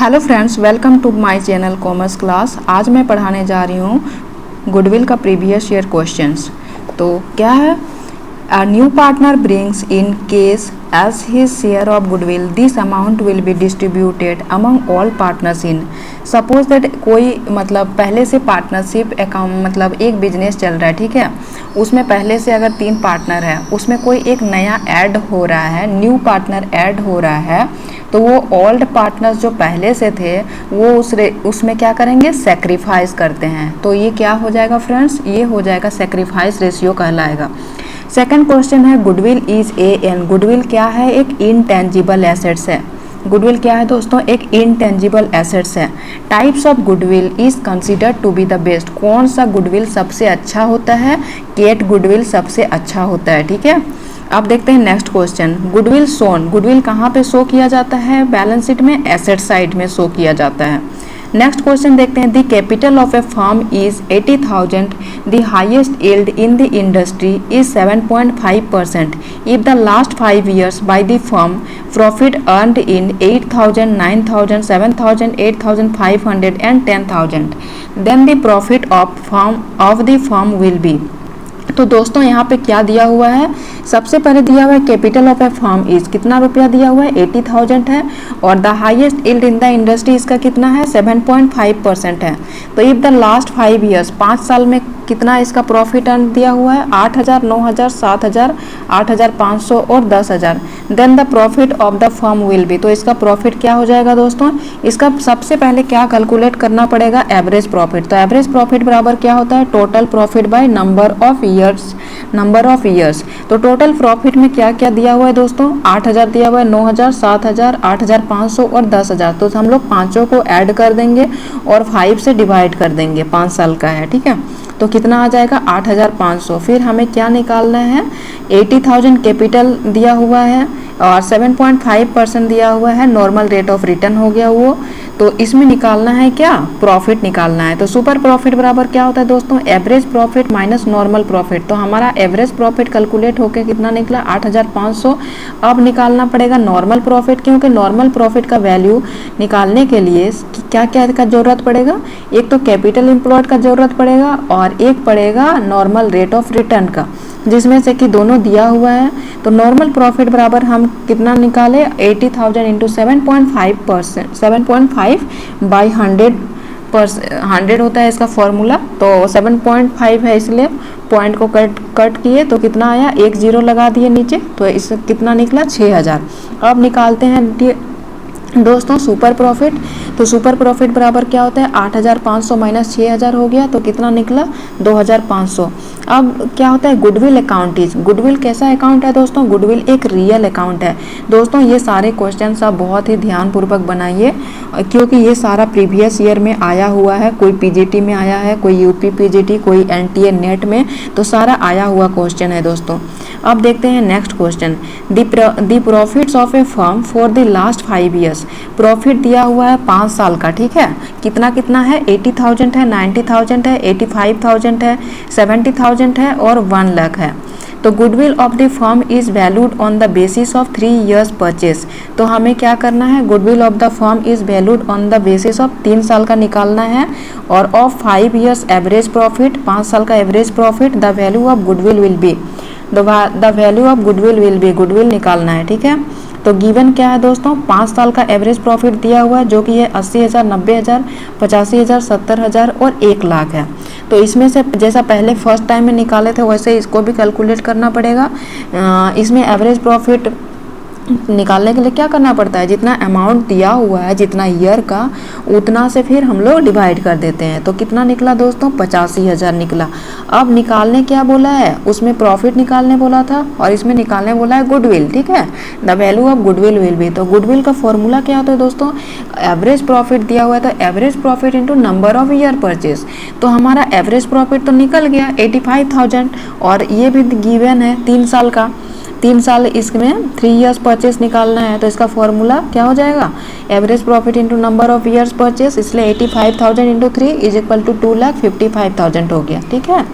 Hello friends, welcome to my channel commerce class. आज मैं पढ़ाने जा रही हूँ गुडविल का प्रीवियस ईयर क्वेश्चंस। तो क्या है, a new partner brings in case as his share of goodwill this amount will be distributed among all partners in. Suppose that कोई मतलब पहले से पार्टनरशिप अकाउंट मतलब एक बिजनेस चल रहा है, ठीक है, उसमें पहले से अगर 3 पार्टनर है, उसमें कोई एक नया ऐड हो रहा है, न्यू पार्टनर ऐड हो रहा है, तो वो ओल्ड पार्टनर्स जो पहले से थे वो उसमें क्या करेंगे, सेक्रीफाइस करते हैं। तो ये क्या हो जाएगा फ्रेंड्स, ये हो जाएगा सेक्रीफाइस रेशियो कहलाएगा। सेकंड क्वेश्चन है goodwill is a an. Goodwill क्या है, एक इनटेंजिबल एसेट्स है। गुडविल क्या है दोस्तों, एक इनटेंजिबल एसेट्स है। Types of goodwill is considered to be the best. कौन सा गुडविल सबसे अच्छा होता है, केट गुडविल सबसे अच्छा होता है, ठीक है। अब देखते हैं next question, goodwill shown. Goodwill कहाँ पे शो किया जाता है, बैलेंस शीट में, एसेट साइड में शो किया जाता है। नेक्स्ट क्वेश्चन देखते हैं, the capital of A firm is 80,000, the highest yield in the industry is 7.5%। If the last 5 years by the firm profit earned in 8,000, 9,000, 7,000, 8,500 and 10,000, then the profit of the firm will be। तो दोस्तों यहाँ पे क्या दिया हुआ है, सबसे पहले दिया हुआ है capital of A firm is, कितना रुपया दिया हुआ है, 80,000 है, और the highest yield in the industry इसका कितना है, 7.5% है। तो इफ द लास्ट 5 years, 5 साल में कितना इसका प्रॉफिट अर्न दिया हुआ है, 8,000, 9,000, 7,000, 8,500 और 10,000, then the profit of the firm will be. तो इसका प्रॉफिट क्या हो जाएगा दोस्तों, इसका सबसे पहले क्या कैलकुलेट करना पड़ेगा, एवरेज प्रॉफिट। तो एवरेज प्रॉफिट बराबर क्या होता है, total profit by number of years. तो टोटल प्रॉफिट में क्या क्या दिया हुआ है दोस्तों, 8,000 दिया हुआ है, 9,000, 7,000, 8,500 और 10,000। तो हम लोग पांचों को ऐड कर देंगे और 5 से डिवाइड कर देंगे, 5 साल का है, ठीक है। तो कितना आ जाएगा, 8,500। फिर हमें क्या निकालना है, 80,000 कैपिटल दिया हुआ है और 7.5% दिया हुआ है, नॉर्मल रेट ऑफ रिटर्न हो गया वो। तो इसमें निकालना है क्या, प्रॉफिट निकालना है। तो सुपर प्रॉफिट बराबर क्या होता है दोस्तों, average profit minus normal profit. तो हमारा एवरेज प्रॉफिट कैलकुलेट होकर कितना निकला, 8,500। अब निकालना पड़ेगा नॉर्मल प्रॉफिट, क्योंकि नॉर्मल प्रॉफिट का वैल्यू निकालने के लिए क्या क्या का जरूरत पड़ेगा, एक तो कैपिटल एम्प्लॉयड का जरूरत पड़ेगा और एक पड़ेगा नॉर्मल रेट ऑफ रिटर्न का, जिसमें से कि दोनों दिया हुआ है। तो नॉर्मल प्रॉफिट बराबर हम कितना निकाले, 80,000 इंटू 7.5%, 7.5 बाई 100 होता है इसका फॉर्मूला। तो 7.5 है, इसलिए पॉइंट को कट किए तो कितना आया, 1 0 लगा दिए नीचे, तो इस कितना निकला, 6,000। अब निकालते हैं दोस्तों सुपर प्रॉफिट। तो सुपर प्रॉफिट बराबर क्या होता है, 8,500 माइनस 6,000 हो गया, तो कितना निकला, 2,500। अब क्या होता है, गुडविल अकाउंट इज। गुडविल कैसा अकाउंट है दोस्तों, गुडविल एक रियल अकाउंट है। दोस्तों ये सारे क्वेश्चन आप बहुत ही ध्यानपूर्वक बनाइए, क्योंकि ये सारा प्रीवियस ईयर में आया हुआ है, कोई पीजीटी में आया है, कोई यूपी पीजीटी, कोई एनटीए नेट में, तो सारा आया हुआ क्वेश्चन है दोस्तों। अब देखते हैं next question, the profits of A firm for the last 5 years। Profit दिया हुआ है 5 साल का, ठीक है, कितना कितना है, 80,000 है, 90,000 है, 85,000 है, 70,000 है और 1 लाख है। तो goodwill of the firm is valued on the basis of 3 years purchase. तो हमें क्या करना है, goodwill of the firm is valued on the basis of 3 साल का निकालना है, और ऑफ 5 years एवरेज प्रॉफिट, 5 साल का average profit, the value of goodwill will be, the value of goodwill will be, goodwill निकालना है, ठीक है। तो गिवन क्या है दोस्तों, 5 साल का एवरेज प्रॉफिट दिया हुआ है, जो कि है 80,000, 90,000, 85,000, 70,000 और 1 लाख है। तो इसमें से जैसा पहले फर्स्ट टाइम में निकाले थे वैसे इसको भी कैलकुलेट करना पड़ेगा। इसमें एवरेज प्रॉफिट निकालने के लिए क्या करना पड़ता है, जितना अमाउंट दिया हुआ है, जितना ईयर का, उतना से फिर हम लोग डिवाइड कर देते हैं। तो कितना निकला दोस्तों, 85,000 निकला। अब निकालने क्या बोला है, उसमें प्रॉफिट निकालने बोला था और इसमें निकालने बोला है गुडविल, ठीक है, the value of goodwill will be. तो गुडविल का फॉर्मूला क्या होता है दोस्तों, एवरेज प्रॉफिट दिया हुआ है तो average profit into number of year purchase. तो हमारा एवरेज प्रॉफिट तो निकल गया 85,000, और ये भी गिवन है 3 साल का, 3 साल इसमें 3 years परचेस निकालना है। तो इसका फॉर्मूला क्या हो जाएगा, average profit into number of years purchase, इसलिए 85,000 इंटू 3 इज इक्वल टू 2,55,000 हो गया, ठीक है।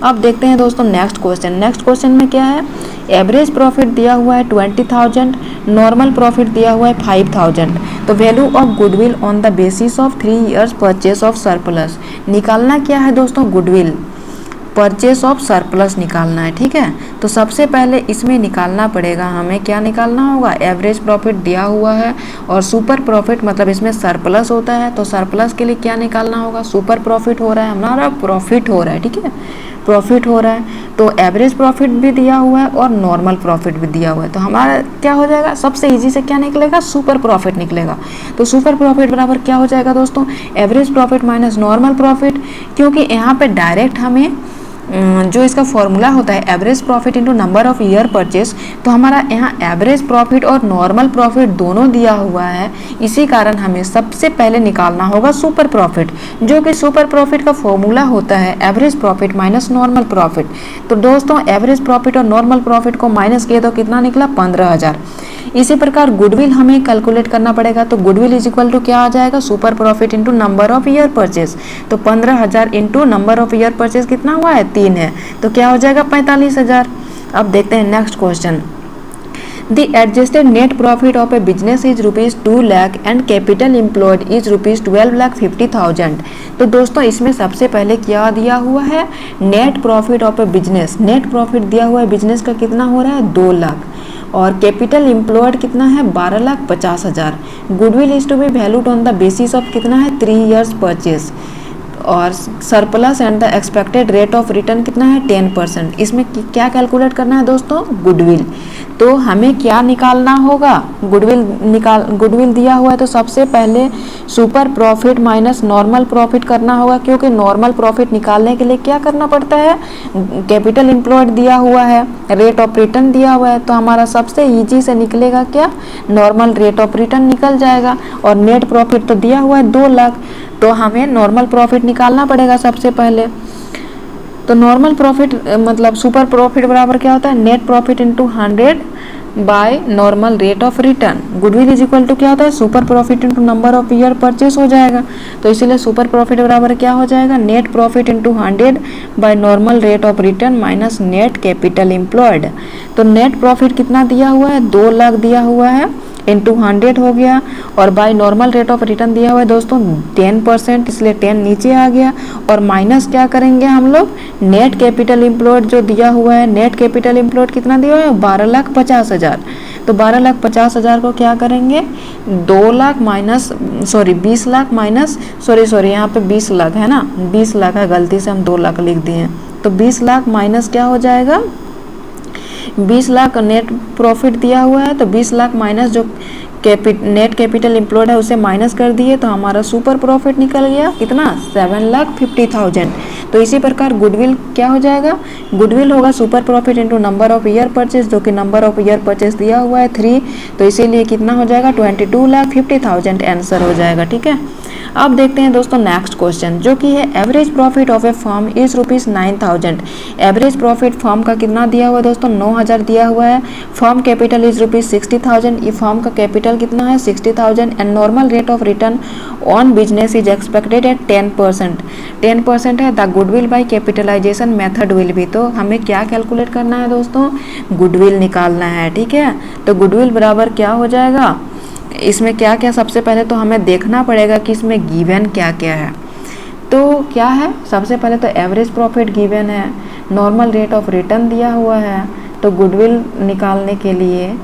अब देखते हैं दोस्तों नेक्स्ट क्वेश्चन। नेक्स्ट क्वेश्चन में क्या है, एवरेज प्रॉफिट दिया हुआ है 20,000, नॉर्मल प्रॉफिट दिया हुआ है 5,000। तो value of goodwill on the basis of 3 years purchase of surplus. निकालना क्या है दोस्तों, गुडविल परचेस ऑफ सरप्लस निकालना है, ठीक है। तो सबसे पहले इसमें निकालना पड़ेगा हमें, क्या निकालना होगा, एवरेज प्रॉफिट दिया हुआ है और सुपर प्रॉफिट मतलब इसमें सरप्लस होता है, तो सरप्लस के लिए क्या निकालना होगा, सुपर प्रॉफिट हो रहा है हमारा, प्रॉफिट हो रहा है, ठीक है, प्रॉफिट हो रहा है। तो एवरेज प्रॉफिट भी दिया हुआ है और नॉर्मल प्रॉफिट भी दिया हुआ है, तो हमारा क्या हो जाएगा, सबसे इजी से क्या निकलेगा, सुपर प्रॉफिट निकलेगा। तो सुपर प्रॉफिट बराबर क्या हो जाएगा दोस्तों, average profit minus normal profit, क्योंकि यहाँ पे डायरेक्ट हमें जो इसका फॉर्मूला होता है average profit into number of year purchase, तो हमारा यहाँ एवरेज प्रॉफिट और नॉर्मल प्रॉफिट दोनों दिया हुआ है, इसी कारण हमें सबसे पहले निकालना होगा सुपर प्रॉफिट, जो कि सुपर प्रॉफिट का फॉर्मूला होता है average profit minus normal profit. तो दोस्तों एवरेज प्रॉफिट और नॉर्मल प्रॉफिट को माइनस किए तो कितना निकला, 15,000। इसी प्रकार गुडविल हमें कैलकुलेट करना पड़ेगा, तो गुडविल इज इक्वल टू क्या आ जाएगा, super profit into number of year purchase. तो 15,000 into number of year purchase कितना हुआ है, 3 है, तो क्या हो जाएगा 45,000। अब देखते हैं next question. The adjusted net profit of a business is ₹2 lakh and capital employed is ₹12,50,000। तो दोस्तों इसमें सबसे पहले क्या दिया हुआ है, net profit of A business, net profit दिया हुआ है बिजनेस का कितना हो रहा है, 2 लाख, और कैपिटल एम्प्लॉयड कितना है, 12,50,000। Goodwill is to be valued on the basis of कितना है, 3 years परचेज, और surplus and the expected rate of return कितना है, 10%। इसमें क्या कैलकुलेट करना है दोस्तों, गुडविल। तो हमें क्या निकालना होगा, गुडविल दिया हुआ है, तो सबसे पहले super profit minus normal profit करना होगा, क्योंकि नॉर्मल प्रॉफिट निकालने के लिए क्या करना पड़ता है, कैपिटल एम्प्लॉयड दिया हुआ है, रेट ऑफ रिटर्न दिया हुआ है, तो हमारा सबसे ईजी से निकलेगा क्या, नॉर्मल रेट ऑफ रिटर्न निकल जाएगा। और नेट प्रॉफिट तो दिया हुआ है 2 लाख, तो हमें नॉर्मल प्रॉफिट निकालना पड़ेगा सबसे पहले। तो नॉर्मल प्रॉफिट मतलब सुपर प्रॉफिट बराबर क्या होता है, net profit into 100 by normal rate of return. Goodwill is equal to क्या होता है, super profit into number of year purchase हो जाएगा। तो इसीलिए सुपर प्रॉफिट बराबर क्या हो जाएगा, net profit into 100 by normal rate of return minus net capital employed. तो नेट प्रॉफिट कितना दिया हुआ है, 2 लाख दिया हुआ है, इंटू 100 हो गया, और bye normal rate of return दिया हुआ है दोस्तों 10%, इसलिए 10 नीचे आ गया, और माइनस क्या करेंगे हम लोग, नेट कैपिटल एम्प्लॉयड जो दिया हुआ है, नेट कैपिटल एम्प्लॉयड कितना दिया हुआ है, 12,50,000। तो 12,50,000 को क्या करेंगे, 2 lakh minus 20 lakh minus sorry यहाँ पे 20 लाख है ना, 20 लाख है, गलती से हम 2 लाख लिख दिए हैं। तो 20 लाख माइनस क्या हो जाएगा, 20 लाख नेट प्रॉफिट दिया हुआ है, तो 20 लाख माइनस जो नेट कैपिटल एम्प्लॉयड है उसे माइनस कर दिए, तो हमारा सुपर प्रॉफिट निकल गया कितना, 7,50,000। तो इसी प्रकार गुडविल क्या हो जाएगा, गुडविल होगा super profit into number of year purchase, जो कि नंबर ऑफ ईयर परचेज दिया हुआ है 3, तो इसीलिए कितना हो जाएगा, 22,50,000 आंसर हो जाएगा, ठीक है। अब देखते हैं दोस्तों नेक्स्ट क्वेश्चन, जो कि है average profit of A firm is ₹9,000। Average profit firm का कितना दिया हुआ है दोस्तों, 9,000 दिया हुआ है। फर्म कैपिटल इज ₹60,000, ये फर्म का कैपिटल कितना है, 60,000, and normal rate of return on business is expected at 10%। 10% है। The goodwill by capitalisation method will भी, तो हमें क्या कैलकुलेट करना है दोस्तों, गुडविल निकालना है, ठीक है। तो गुडविल बराबर क्या हो जाएगा, इसमें क्या क्या, सबसे पहले तो हमें देखना पड़ेगा कि इसमें गिवन क्या क्या है। तो क्या है, सबसे पहले तो एवरेज प्रॉफिट गिवन है, नॉर्मल रेट ऑफ रिटर्न दिया हुआ है। तो गुडविल निकालने के लिए,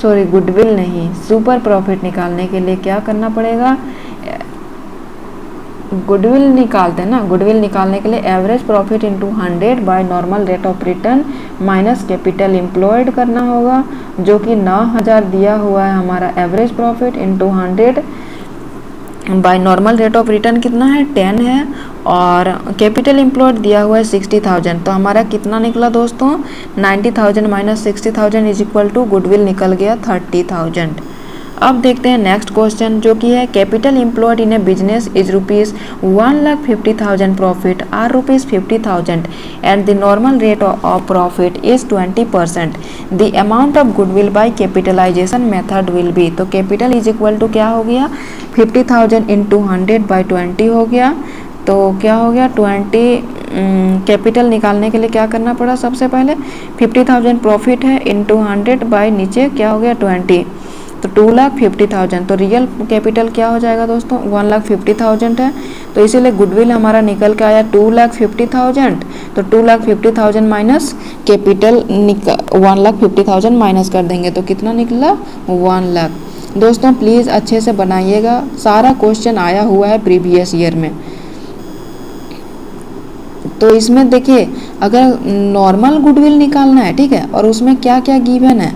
गुडविल नहीं, सुपर प्रॉफिट निकालने के लिए क्या करना पड़ेगा, गुडविल निकालते हैं ना, गुडविल निकालने के लिए average profit into 100 by normal rate of return minus capital employed करना होगा, जो कि 9,000 दिया हुआ है हमारा average profit into 100 by normal rate of return कितना है, 10 है, और कैपिटल एम्प्लॉयड दिया हुआ है 60,000। तो हमारा कितना निकला दोस्तों, 90,000 minus 60,000 is equal to goodwill निकल गया 30,000। अब देखते हैं नेक्स्ट क्वेश्चन, जो कि है capital employed in a business is ₹1,50,000 profit are ₹50,000 and the normal rate of profit is 20%। The amount of goodwill by capitalisation method will be, तो capital is equal to क्या हो गया, 50,000 इंटू 100 बाई 20 हो गया, तो क्या हो गया 20 कैपिटल निकालने के लिए क्या करना पड़ा, सबसे पहले 50,000 प्रॉफिट है इंटू 100 बाई नीचे क्या हो गया 20, तो 2,50,000। तो रियल कैपिटल क्या हो जाएगा दोस्तों 1,50,000 है, तो इसीलिए गुडविल हमारा निकल के आया 2,50,000। तो 2,50,000 माइनस कैपिटल 1,50,000 माइनस कर देंगे तो कितना निकला 1 लाख। दोस्तों प्लीज़ अच्छे से बनाइएगा, सारा क्वेश्चन आया हुआ है प्रीवियस ईयर में। तो इसमें देखिए अगर नॉर्मल गुडविल निकालना है, ठीक है, और उसमें क्या क्या गिवन है,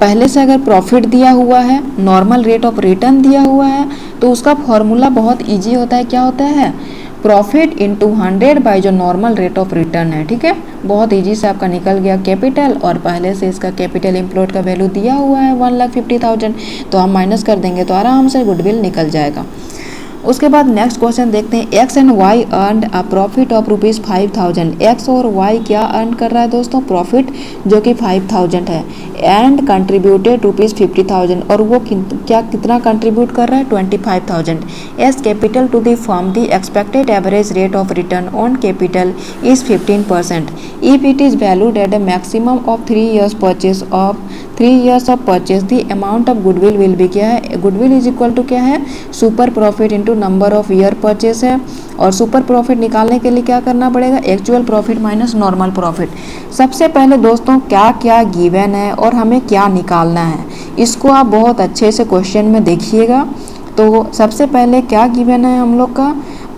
पहले से अगर प्रॉफिट दिया हुआ है, नॉर्मल रेट ऑफ रिटर्न दिया हुआ है, तो उसका फॉर्मूला बहुत इजी होता है। क्या होता है, प्रॉफिट इंटू 100 बाई जो नॉर्मल रेट ऑफ रिटर्न है, ठीक है, बहुत इजी से आपका निकल गया कैपिटल, और पहले से इसका कैपिटल एम्प्लॉयड का वैल्यू दिया हुआ है 1,50,000, तो हम माइनस कर देंगे तो आराम से गुडविल निकल जाएगा। उसके बाद नेक्स्ट क्वेश्चन देखते हैं, X and Y earn a profit of ₹5,000। X और वाई क्या अर्न कर रहा है दोस्तों, प्रॉफिट जो कि 5,000 है, एंड कंट्रीब्यूटेड ₹50,000, और वो कितना कंट्रीब्यूट कर रहा है 25,000 as capital to the firm. The expected average rate of return on capital is 15%। If it is valued at a maximum of 3 years purchase of 3 years of purchase, the amount of goodwill will be क्या है, goodwill is equal to क्या है, super profit into number of year purchase है। और super profit निकालने के लिए क्या करना पड़ेगा, actual profit minus normal profit. सबसे पहले दोस्तों क्या क्या गिवन है और हमें क्या निकालना है, इसको आप बहुत अच्छे से क्वेश्चन में देखिएगा। तो सबसे पहले क्या गिवन है हम लोग का,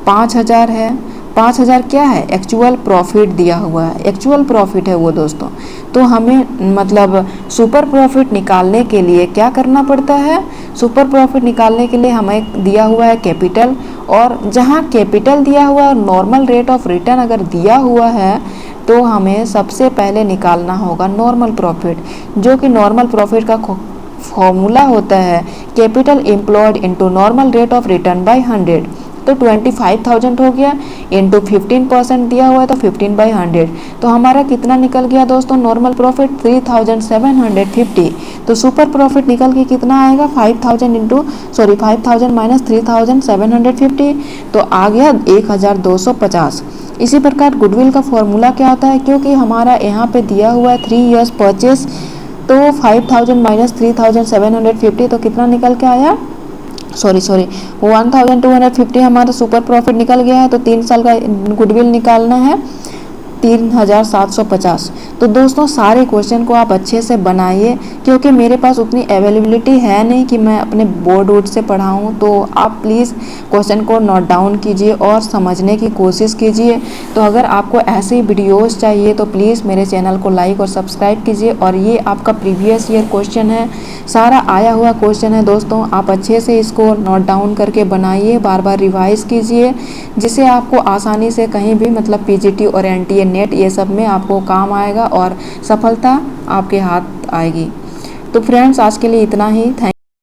5,000 है, 5,000 क्या है, एक्चुअल प्रॉफिट दिया हुआ है, एक्चुअल प्रॉफिट है वो दोस्तों। तो हमें मतलब सुपर प्रॉफिट निकालने के लिए क्या करना पड़ता है, सुपर प्रॉफिट निकालने के लिए हमें दिया हुआ है कैपिटल, और जहाँ कैपिटल दिया हुआ है नॉर्मल रेट ऑफ रिटर्न अगर दिया हुआ है तो हमें सबसे पहले निकालना होगा नॉर्मल प्रॉफिट, जो कि नॉर्मल प्रॉफिट का फॉर्मूला होता है capital employed into normal rate of return by 100। तो 25,000 हो गया इंटू 15% दिया हुआ है तो 15/100, तो हमारा कितना निकल गया दोस्तों नॉर्मल प्रॉफिट 3,750। तो सुपर प्रॉफिट निकल के कितना आएगा 5,000 माइनस 3,750, तो आ गया 1,250। इसी प्रकार गुडविल का फॉर्मूला क्या होता है, क्योंकि हमारा यहाँ पे दिया हुआ है 3 years परचेस, तो 5,000 माइनस 3,750 तो कितना निकल के आया, 1,250 हमारा सुपर प्रॉफिट निकल गया है। तो 3 साल का गुडविल निकालना है 3,750। तो दोस्तों सारे क्वेश्चन को आप अच्छे से बनाइए, क्योंकि मेरे पास उतनी अवेलेबिलिटी है नहीं कि मैं अपने बोर्ड वोर्ड से पढ़ाऊँ, तो आप प्लीज़ क्वेश्चन को नोट डाउन कीजिए और समझने की कोशिश कीजिए। तो अगर आपको ऐसे वीडियोस चाहिए तो प्लीज़ मेरे चैनल को लाइक और सब्सक्राइब कीजिए। और ये आपका प्रीवियस ईयर क्वेश्चन है, सारा आया हुआ क्वेश्चन है दोस्तों, आप अच्छे से इसको नोट डाउन करके बनाइए, बार बार रिवाइज़ कीजिए, जिससे आपको आसानी से कहीं भी मतलब पीजीटी और एनटीए नेट ये सब में आपको काम आएगा और सफलता आपके हाथ आएगी। तो फ्रेंड्स आज के लिए इतना ही। थैंक